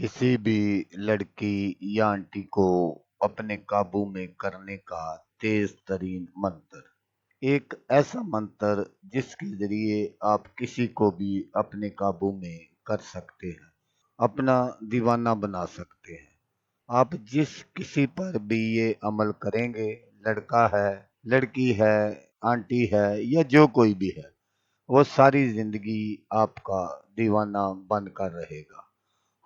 किसी भी लड़की या आंटी को अपने काबू में करने का तेज तरीन मंत्र। एक ऐसा मंत्र जिसके जरिए आप किसी को भी अपने काबू में कर सकते हैं, अपना दीवाना बना सकते हैं। आप जिस किसी पर भी ये अमल करेंगे, लड़का है, लड़की है, आंटी है या जो कोई भी है, वो सारी जिंदगी आपका दीवाना बनकर रहेगा।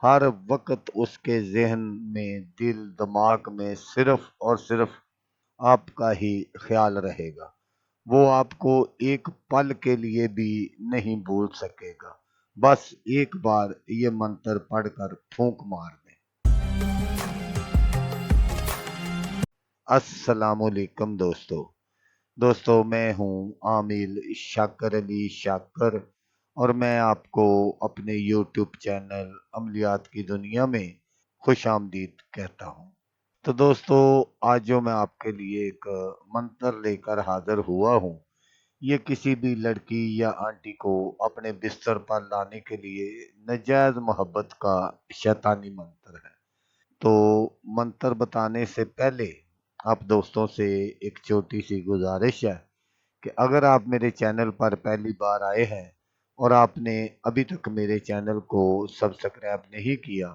हर वक्त उसके ज़हन में, दिल दिमाग में सिर्फ और सिर्फ आपका ही ख्याल रहेगा। वो आपको एक पल के लिए भी नहीं भूल सकेगा। बस एक बार ये मंत्र पढ़कर फूंक मार दें। अस्सलामुअलैकुम दोस्तों, मैं हूँ आमिल शाकर अली शाकर और मैं आपको अपने यूट्यूब चैनल अमलियात की दुनिया में खुश आमदीद कहता हूँ। तो दोस्तों, आज जो मैं आपके लिए एक मंत्र लेकर हाजिर हुआ हूँ, ये किसी भी लड़की या आंटी को अपने बिस्तर पर लाने के लिए नजायज मोहब्बत का शैतानी मंत्र है। तो मंत्र बताने से पहले आप दोस्तों से एक छोटी सी गुजारिश है कि अगर आप मेरे चैनल पर पहली बार आए हैं और आपने अभी तक मेरे चैनल को सब्सक्राइब नहीं किया,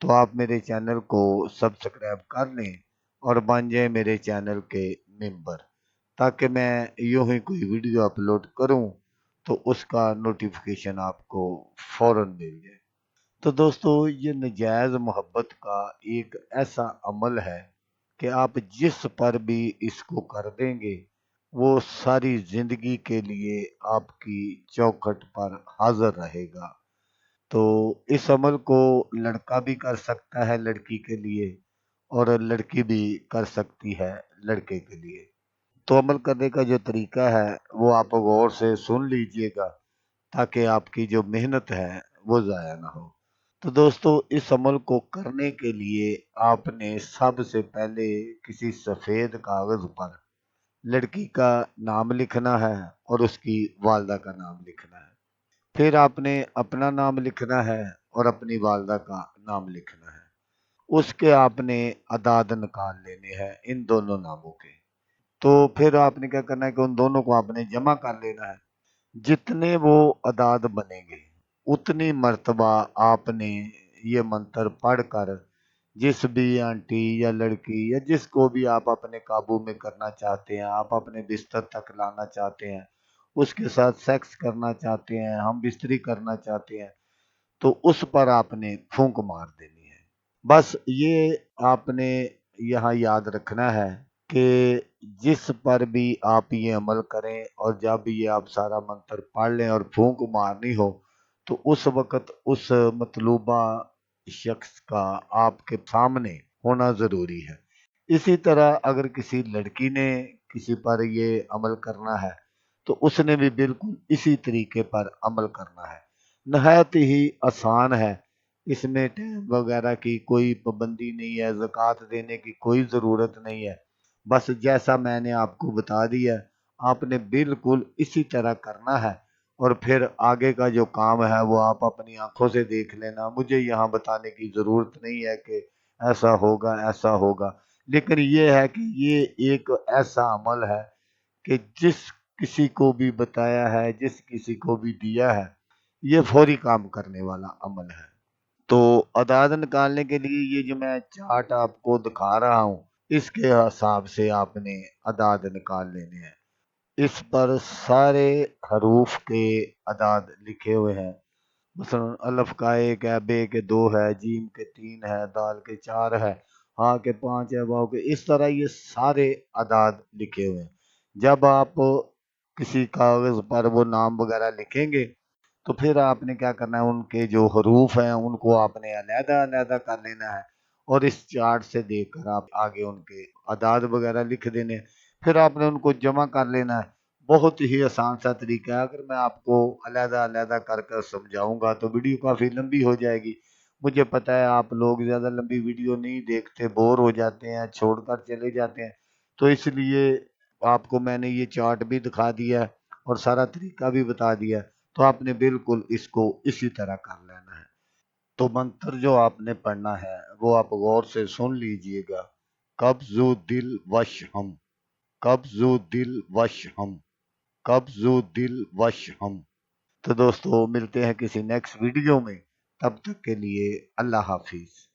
तो आप मेरे चैनल को सब्सक्राइब कर लें और बन जाए मेरे चैनल के मेंबर, ताकि मैं यूं ही कोई वीडियो अपलोड करूं तो उसका नोटिफिकेशन आपको फौरन मिल जाए। तो दोस्तों, ये नजायज़ मोहब्बत का एक ऐसा अमल है कि आप जिस पर भी इसको कर देंगे, वो सारी जिंदगी के लिए आपकी चौखट पर हाजिर रहेगा। तो इस अमल को लड़का भी कर सकता है लड़की के लिए, और लड़की भी कर सकती है लड़के के लिए। तो अमल करने का जो तरीका है वो आप गौर से सुन लीजिएगा, ताकि आपकी जो मेहनत है वो ज़ाया ना हो। तो दोस्तों, इस अमल को करने के लिए आपने सबसे पहले किसी सफ़ेद कागज़ पर लड़की का नाम लिखना है और उसकी वालदा का नाम लिखना है। फिर आपने अपना नाम लिखना है और अपनी वालदा का नाम लिखना है। उसके आपने अदाद निकाल लेने हैं इन दोनों नामों के। तो फिर आपने क्या करना है कि उन दोनों को आपने जमा कर लेना है। जितने वो अदाद बनेंगे, उतनी मर्तबा आपने ये मंत्र पढ़कर जिस भी आंटी या लड़की या जिसको भी आप अपने काबू में करना चाहते हैं, आप अपने बिस्तर तक लाना चाहते हैं, उसके साथ सेक्स करना चाहते हैं, हम बिस्तरी करना चाहते हैं, तो उस पर आपने फूंक मार देनी है। बस ये आपने यहाँ याद रखना है कि जिस पर भी आप ये अमल करें और जब भी ये आप सारा मंत्र पढ़ लें और फूंक मारनी हो, तो उस वक़्त उस मतलूबा शख्स का आपके सामने होना ज़रूरी है। इसी तरह अगर किसी लड़की ने किसी पर ये अमल करना है, तो उसने भी बिल्कुल इसी तरीके पर अमल करना है। नहायत ही आसान है, इसमें टाइम वगैरह की कोई पाबंदी नहीं है, ज़कात देने की कोई ज़रूरत नहीं है। बस जैसा मैंने आपको बता दिया, आपने बिल्कुल इसी तरह करना है और फिर आगे का जो काम है वो आप अपनी आंखों से देख लेना। मुझे यहाँ बताने की ज़रूरत नहीं है कि ऐसा होगा, ऐसा होगा। लेकिन ये है कि ये एक ऐसा अमल है कि जिस किसी को भी बताया है, जिस किसी को भी दिया है, ये फौरी काम करने वाला अमल है। तो अदाद निकालने के लिए ये जो मैं चार्ट आपको दिखा रहा हूँ, इसके हिसाब से आपने अदाद निकाल लेने हैं। इस पर सारे हरूफ के अदाद लिखे हुए हैं। मसलन अलिफ का 1 है, बे के 2 है, जीम के 3 है, दाल के 4 है, हा के 5 है, वाव के, इस तरह ये सारे अदाद लिखे हुए हैं। जब आप किसी कागज़ पर वो नाम वगैरह लिखेंगे, तो फिर आपने क्या करना है, उनके जो हरूफ हैं उनको आपने अलहदा-अलहदा कर लेना है और इस चार्ट से देखकर आप आगे उनके अदाद वगैरह लिख देने हैं। फिर आपने उनको जमा कर लेना है। बहुत ही आसान सा तरीका है। अगर मैं आपको अलहदा-अलहदा कर कर समझाऊँगा तो वीडियो काफ़ी लंबी हो जाएगी। मुझे पता है आप लोग ज़्यादा लंबी वीडियो नहीं देखते, बोर हो जाते हैं, छोड़कर चले जाते हैं। तो इसलिए आपको मैंने ये चार्ट भी दिखा दिया है और सारा तरीका भी बता दिया है। तो आपने बिल्कुल इसको इसी तरह कर लेना है। تو منتر جو آپ نے پڑھنا ہے وہ آپ غور سے سن لیجئے گا۔ قبض دل وش ہم، قبض دل وش ہم، قبض دل وش ہم۔ تو دوستو ملتے ہیں کسی نیکسٹ ویڈیو میں، تب تک کے لیے اللہ حافظ۔